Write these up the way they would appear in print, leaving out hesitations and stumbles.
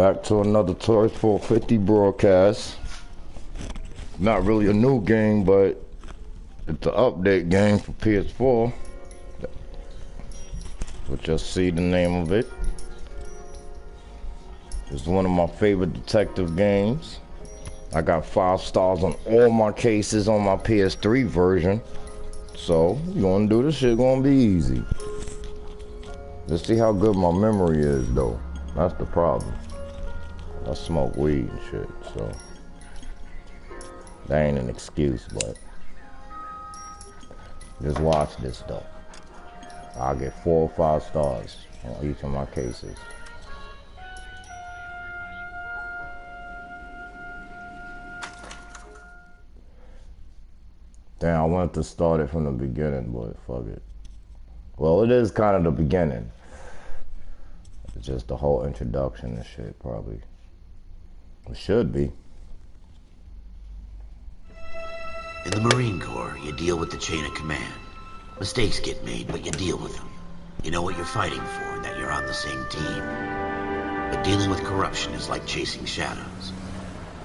Back to another Taurus450 broadcast. Not really a new game, but it's an update game for PS4. You'll just see the name of it. It's one of my favorite detective games. I got 5 stars on all my cases on my PS3 version. So, you gonna do this shit, gonna be easy. Let's see how good my memory is, though. That's the problem. I smoke weed and shit, so that ain't an excuse, but just watch this, though. I'll get 4 or 5 stars on each of my cases. Damn, I wanted to start it from the beginning, but fuck it. Well, it is kind of the beginning. It's just the whole introduction and shit, probably. It should be. In the Marine Corps, you deal with the chain of command. Mistakes get made, but you deal with them. You know what you're fighting for and that you're on the same team. But dealing with corruption is like chasing shadows.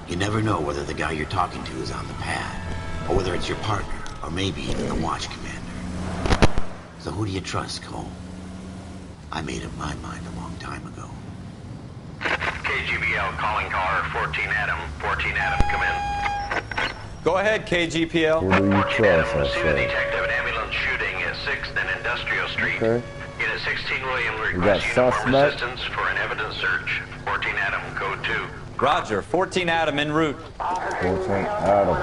You never know whether the guy you're talking to is on the pad, or whether it's your partner, or maybe even the watch commander. So who do you trust, Cole? I made up my mind a long time ago. KGPL calling caller 14 Adam. 14 Adam, come in. Go ahead, KGPL. Who do you trust, I See the say? detective an ambulance shooting at 6th and Industrial Street. Okay. Unit 16 William We got requests uniform suspect. assistance for an evidence search. 14 Adam, code 2. Roger, 14 Adam en route. 14 Adam.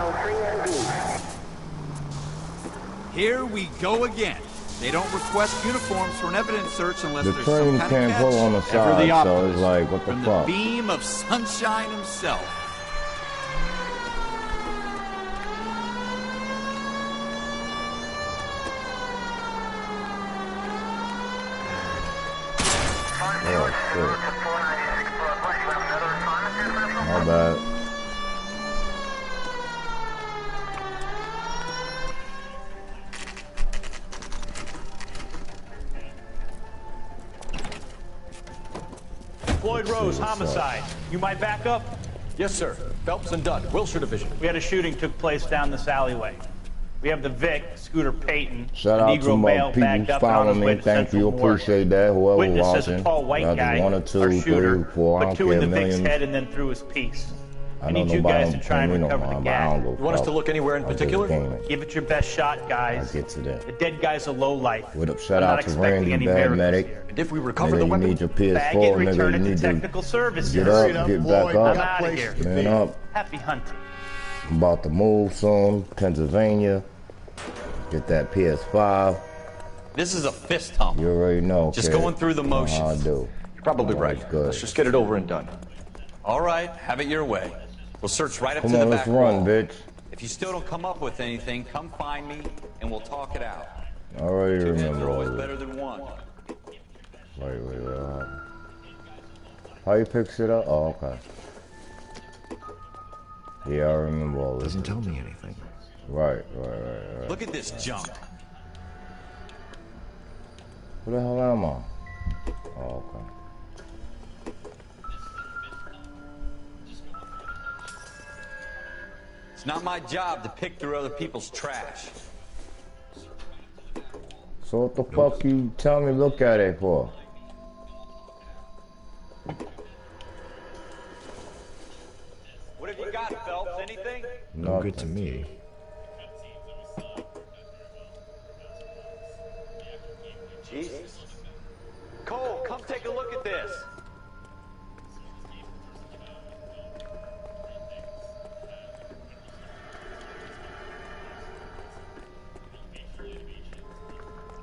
Here we go again. They don't request uniforms for an evidence search unless The there's some train kind can't of pull on the catch. Ever the side, so optimist, it's like, what the from fuck? the beam of sunshine himself. Oh, shit. My bad. Floyd Rose, homicide. You might back up? Yes, sir. Phelps and Dunn, Wilshire Division. We had a shooting took place down this alleyway. We have the Vic, Scooter Payton, Shout the out Negro to my male bagged people up and on his following way me. to Thank Central you. Morgan. Appreciate that. Whoever Witness says watching. a tall white Whether guy, 1 or 2, our 3 shooter, or 4. I put don't 2 care. in the Vic's Millions. head and then threw his piece. I know need you nobody guys to try and don't recover pay me the no mind, but I gas. don't go You want us to fuck. look anywhere in I just particular? gaming. Give it your best shot, guys. I'll get to that. The dead guy's a lowlife. What up? Shout I'm out not to expecting Randy, any bad miracles medic. here. And if we recover Nigga, the you weapon, need your Bag it, PS4, nigga. return You it to need to technical services. get up, get back I'm up. out of here. Man up. Happy hunting. I'm about to move soon. Pennsylvania. Get that PS5. This is a fist hump. You already know. Just kid. going through the You know how I motions. do. you're probably right. That's good. Let's just get it over and done. All right, have it your way. We'll search right up Come to the on, back let's run, wall. bitch. If you still don't come up with anything, come find me and we'll talk it out. I already 2 heads remember are all always this. better than 1. Wait. How you pick shit up? Oh, okay. Yeah, I remember all this. Doesn't tell me anything. Right. Look at this junk. Who the hell am I? Oh, okay. It's not my job to pick through other people's trash. So what the fuck you tell me look at it for? What have you got, Phelps? Anything? No good to me. Jesus. Cole, come take a look at this.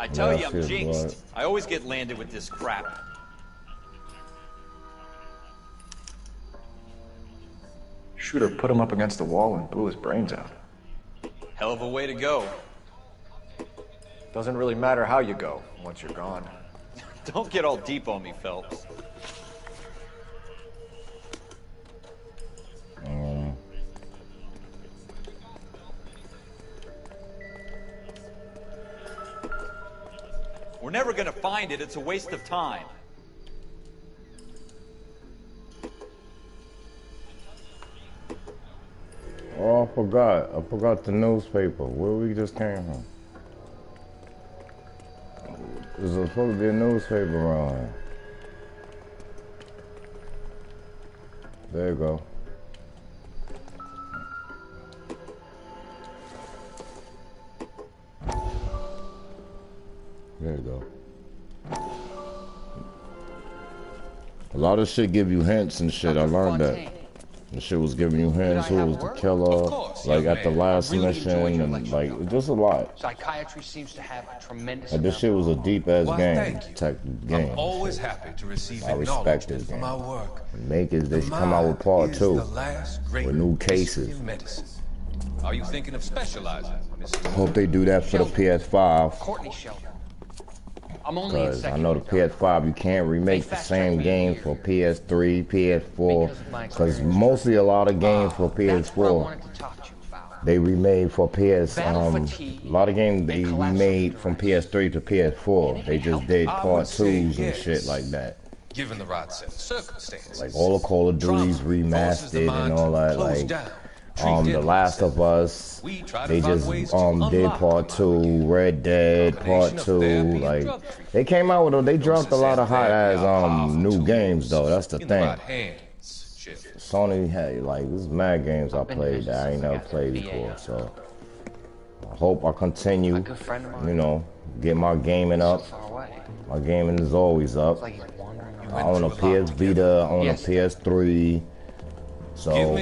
I tell you, I'm That's it, jinxed. boy. I always get landed with this crap. Shooter put him up against the wall and blew his brains out. Hell of a way to go. Doesn't really matter how you go once you're gone. Don't get all deep on me, Phelps. We're never gonna find it. It's a waste of time. Oh, I forgot. I forgot the newspaper. Where we just came from. There's supposed to be a newspaper around here. There you go. There you go. A lot of shit give you hints and shit. I learned that. The shit was giving you hints. Who was the killer? Like at the last mission, and like just a lot. Psychiatry seems to have a tremendous. Like this shit was a deep ass game, detective game. I'm always happy to receive I respect this game. my work. Makers, they should come out with part 2 with new cases. Are you thinking of specializing? Hope they do that for the PS5. Courtney Shelton. I'm only in Because I second. know the PS5, you can't remake the same game for PS3, PS4. Because mostly a lot of games for PS4, they remade for PS. A lot of games they remade from PS3 to PS4. They just did part 2s and shit like that. Given the right set of circumstances. Like all the Call of Duties remastered and all that. Like The Last of Us, they just did part 2, Red Dead part 2, like they came out with they dropped a lot of hot ass new games though. That's the thing. Sony had like there's mad games I played that I ain't never played before, so I hope I continue, you know, get my gaming up. My gaming is always up. I own a PS Vita, I own a PS3. So, y'all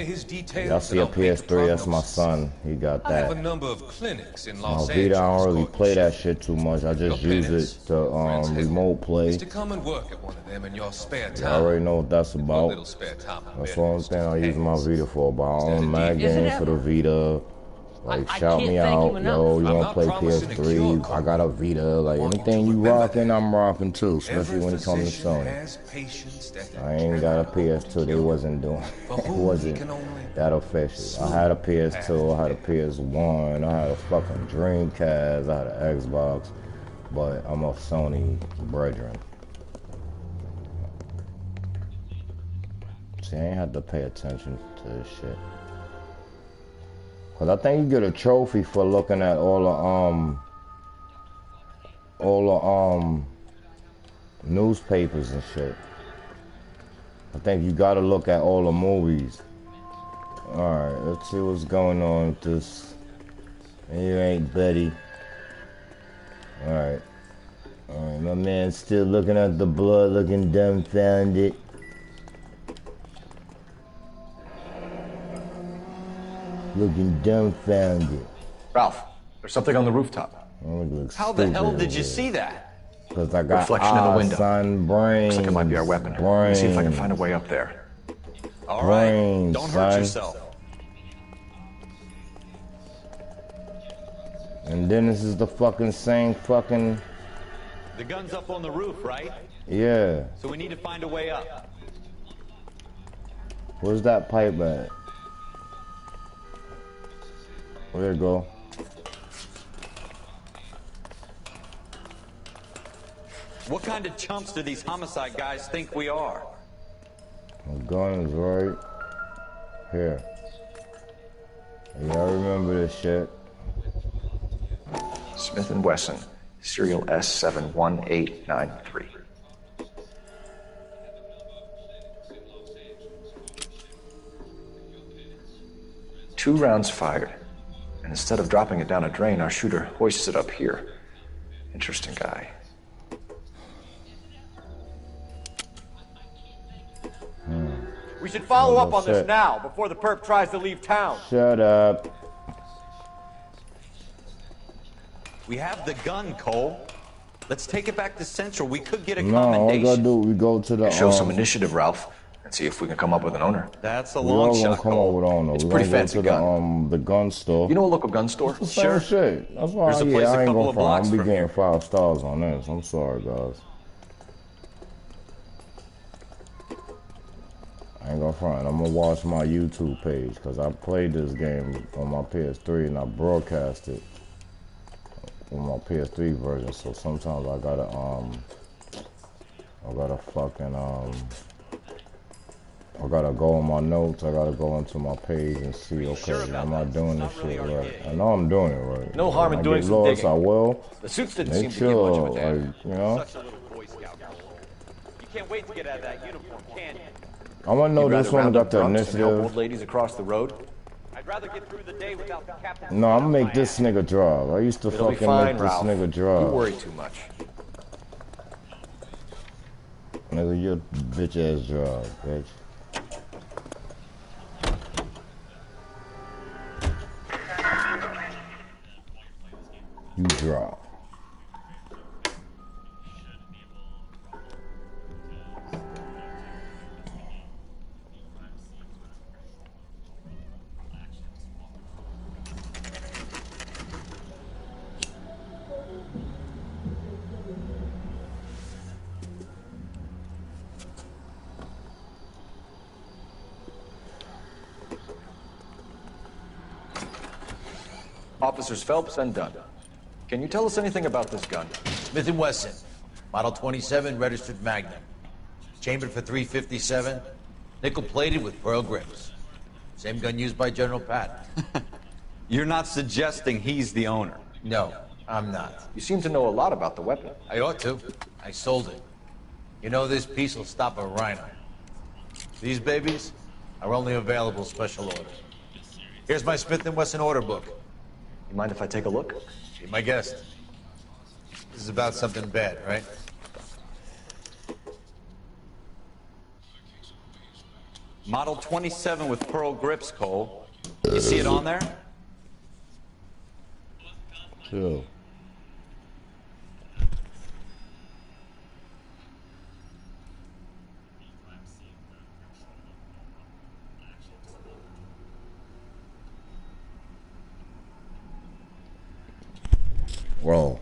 see a PS3, that's my son. He got that. I have a number of clinics in Los Vita, I don't really Angeles. play that shit too much. I just use it to remote play. To come and work at one of them in your spare time. I already know what that's about. Little spare time. That's the only thing I use my Vita for. But I own mad games for the Vita. Like, shout me out. Yo, you wanna play PS3? I got a Vita. Like, anything you rocking, I'm rocking too. Especially when it comes to Sony. I ain't got a PS2. They wasn't doing it. Wasn't that official. I had a PS2. I had a PS1. I had a fucking Dreamcast. I had an Xbox. But I'm a Sony brethren. See, I ain't had to pay attention to this shit. Cause I think you get a trophy for looking at all the newspapers and shit. I think you gotta look at all the movies. Alright, let's see what's going on with this. You ain't Betty. Alright. Alright, my man's still looking at the blood, looking dumbfounded. Looking dumbfounded. Ralph, there's something on the rooftop. How the hell did you see that? Because I got reflection in the window. Son, brains. Looks like it might be our weapon. Let me see if I can find a way up there. All right, don't hurt yourself. And then this is the fucking same fucking... The gun's up on the roof, right? Yeah. So we need to find a way up. Where's that pipe at? There you go. What kind of chumps do these homicide guys think we are? My gun is right here. Yeah, I remember this shit. Smith & Wesson, serial S71893. Two rounds fired. And instead of dropping it down a drain, our shooter hoists it up here. Interesting guy. We should follow up on this now, before the perp tries to leave town. Shut up. We have the gun, Cole. Let's take it back to Central. We could get a No, all we commendation. gotta do, we go to the... Show some initiative, Ralph, and see if we can come up with an owner. That's a We long all gonna shot, come up Cole. with owner. It's We pretty gonna fancy go to the gun store. You know a local gun store? It's the same shit. That's why There's a place a I ain't couple gonna of front. blocks I'm be from getting here. 5 stars on this. I'm sorry, guys. I ain't gonna front. I'm gonna watch my YouTube page because I played this game on my PS3 and I broadcast it on my PS3 version. So sometimes I gotta fucking I gotta go on my notes. I gotta go into my page and see. Okay, am I doing this shit right? I know I'm doing it right. No harm in doing some digging. I will. The suits didn't Make seem to give much of a sure, damn. like, you know. Such a little Boy Scout. You can't wait to get out of that uniform, can you? I wanna know this one got the Help initiative. old ladies across the road. I'd rather get through the day without the captain. No, I'm gonna make this nigga drive. I used to It'll be fucking fine, make this Ralph. nigga You drive. worry too much. Nigga, your bitch ass drive, bitch. You drive. Officers Phelps and Dunn. Can you tell us anything about this gun? Smith & Wesson, Model 27, registered Magnum. Chambered for .357, nickel-plated with pearl grips. Same gun used by General Patton. You're not suggesting he's the owner? No, I'm not. You seem to know a lot about the weapon. I ought to. I sold it. You know this piece will stop a rhino. These babies are only available special orders. Here's my Smith & Wesson order book. You mind if I take a look? Be my guest. This is about something bad, right? Model 27 with pearl grips, Cole. You see it on there? Chill. Roll.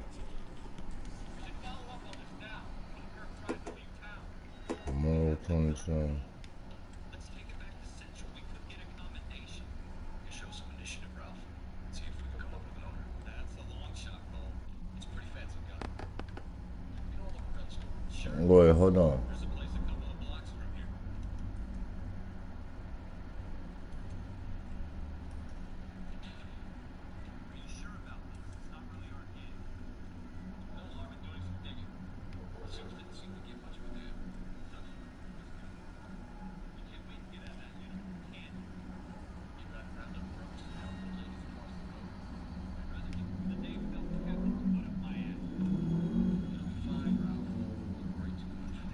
Model 27. Let's take it back to Central. We could get a commendation. You show some initiative, Ralph. See if we can come up with an owner. That's a long shot, Cole. It's a pretty fancy gun. You know, look, Ralph, sure. Wait, hold on. There's a place a couple of blocks from here. Are you sure about this? It's not really our gig. No harm in doing some digging. Suits didn't seem to give much of a damn. You can't wait to get out of that uniform, can you? You'd rather have them ropes and help the ladies across the road. I'd rather get through the day without the captain's foot up my ass. It'll be fine, Ralph. You worry too much.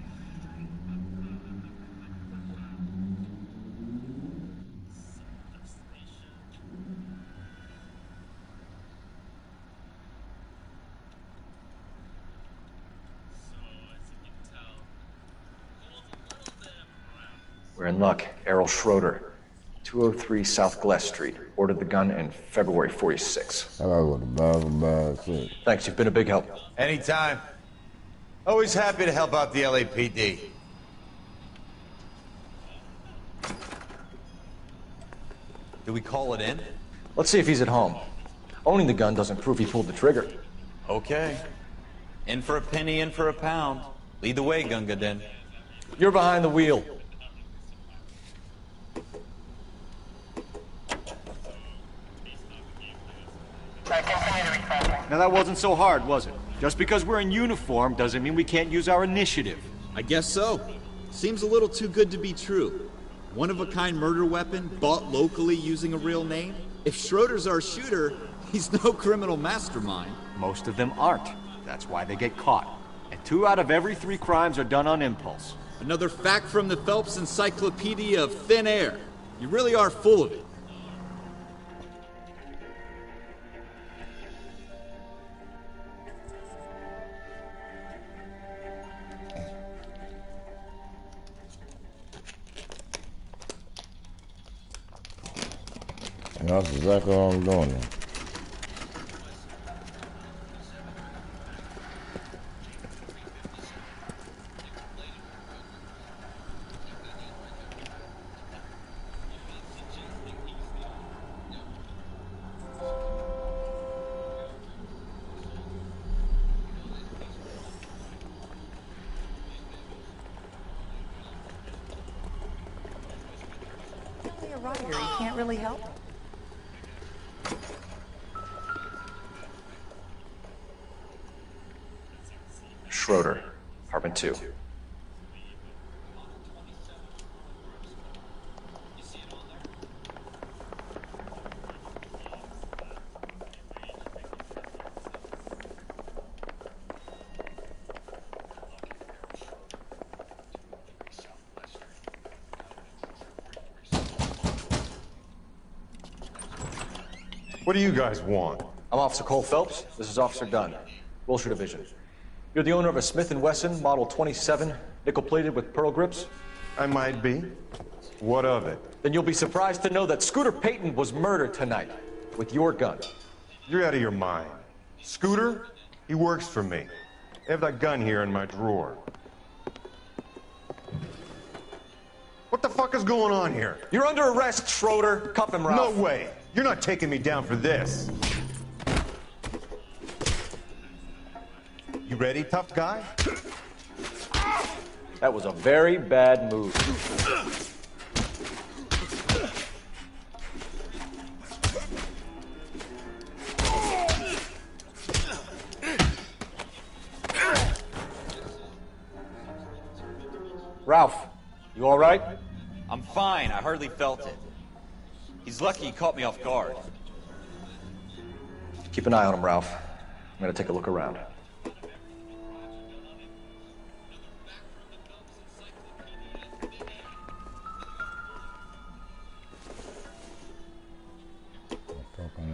We're in luck. Errol Schroeder, 203 South Glass Street. Ordered the gun in February '46. I gotta go to bad shit. Thanks, you've been a big help. Anytime. Always happy to help out the LAPD. Do we call it in? Let's see if he's at home. Owning the gun doesn't prove he pulled the trigger. Okay. In for a penny, in for a pound. Lead the way, Gunga Din. You're behind the wheel. Now that wasn't so hard, was it? Just because we're in uniform doesn't mean we can't use our initiative. I guess so. Seems a little too good to be true. One-of-a-kind murder weapon, bought locally using a real name? If Schroeder's our shooter, he's no criminal mastermind. Most of them aren't. That's why they get caught. And 2 out of every 3 crimes are done on impulse. Another fact from the Phelps Encyclopedia of Thin Air. You really are full of it. And that's exactly what I'm doing now. a writer. You can't really help. Schroeder, apartment 2. What do you guys want? I'm Officer Cole Phelps. This is Officer Dunn, Wilshire Division. You're the owner of a Smith & Wesson Model 27, nickel-plated with pearl grips? I might be. What of it? Then you'll be surprised to know that Scooter Payton was murdered tonight with your gun. You're out of your mind. Scooter? He works for me. I have that gun here in my drawer. What the fuck is going on here? You're under arrest, Schroeder. Cuff him, Ralph. No way. You're not taking me down for this. You ready, tough guy? That was a very bad move. Ralph, you all right? I'm fine. I hardly felt it. He's lucky he caught me off guard. Keep an eye on him, Ralph. I'm gonna take a look around.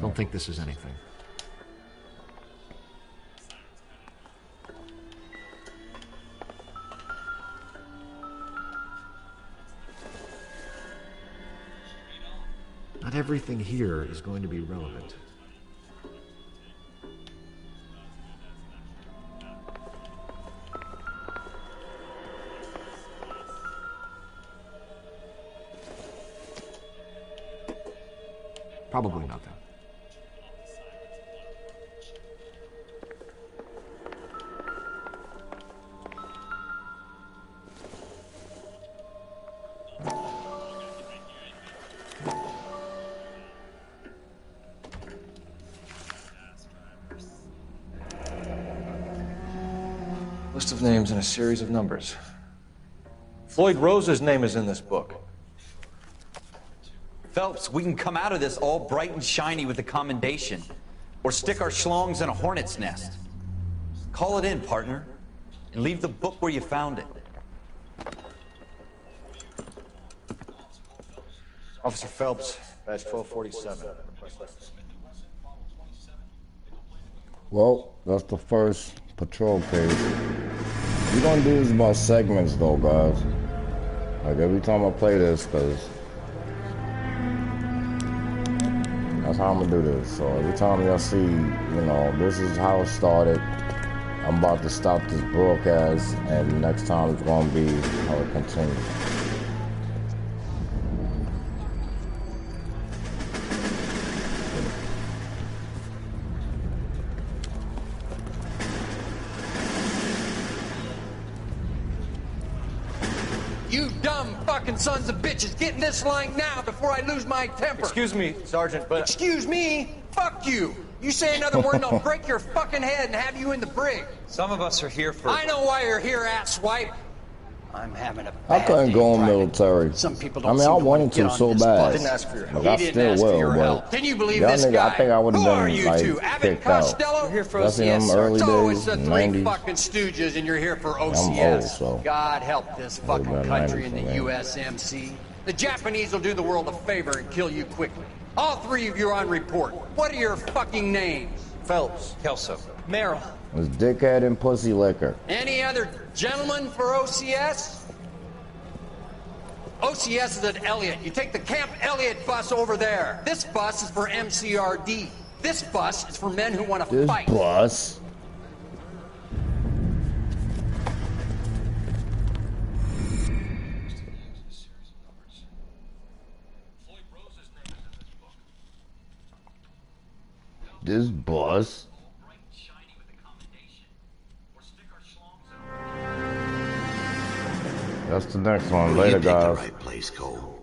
Don't think this is anything. Not everything here is going to be relevant. Probably nothing. List of names and a series of numbers. Floyd Rose's name is in this book. Phelps, we can come out of this all bright and shiny with a commendation. Or stick our schlongs in a hornet's nest. Call it in, partner. And leave the book where you found it. Officer Phelps, badge 1247. Well, that's the first patrol case. We're gonna do this about segments though, guys. Like every time I play this, because that's how I'm gonna do this. So every time y'all see, you know, this is how it started. I'm about to stop this broadcast, and next time it's gonna be how it continues. You dumb fucking sons of bitches, get in this line now before I lose my temper. Excuse me, Sergeant, but... Excuse me? Fuck you. You say another word and I'll break your fucking head and have you in the brig. Some of us are here for... I know why you're here, asswipe. I'm having a I bad couldn't day go in driving. military. Some people I don't mean, I seem to want wanted to get to on so this bad. bus. Didn't ask for your help. Like, I He didn't still ask for will, your but help. Can you believe y'all this nigga, guy? I think I would have Who are been you like two? Abbott kicked out. Costello? We're here for That's in OCS, them early So days, it's the three 90s. fucking stooges and you're here for I'm OCS. old, so God help this Would've fucking been country 90s and the for me. USMC. The Japanese will do the world a favor and kill you quickly. All three of you are on report. What are your fucking names? Phelps. Kelso. Merrill. it's dickhead and pussy liquor. Any other gentlemen for OCS? OCS is at Elliott. You take the Camp Elliott bus over there. This bus is for MCRD. This bus is for men who want to This fight. bus. This bus. That's the next one. Well, Later, you picked the guys. right place, Cole.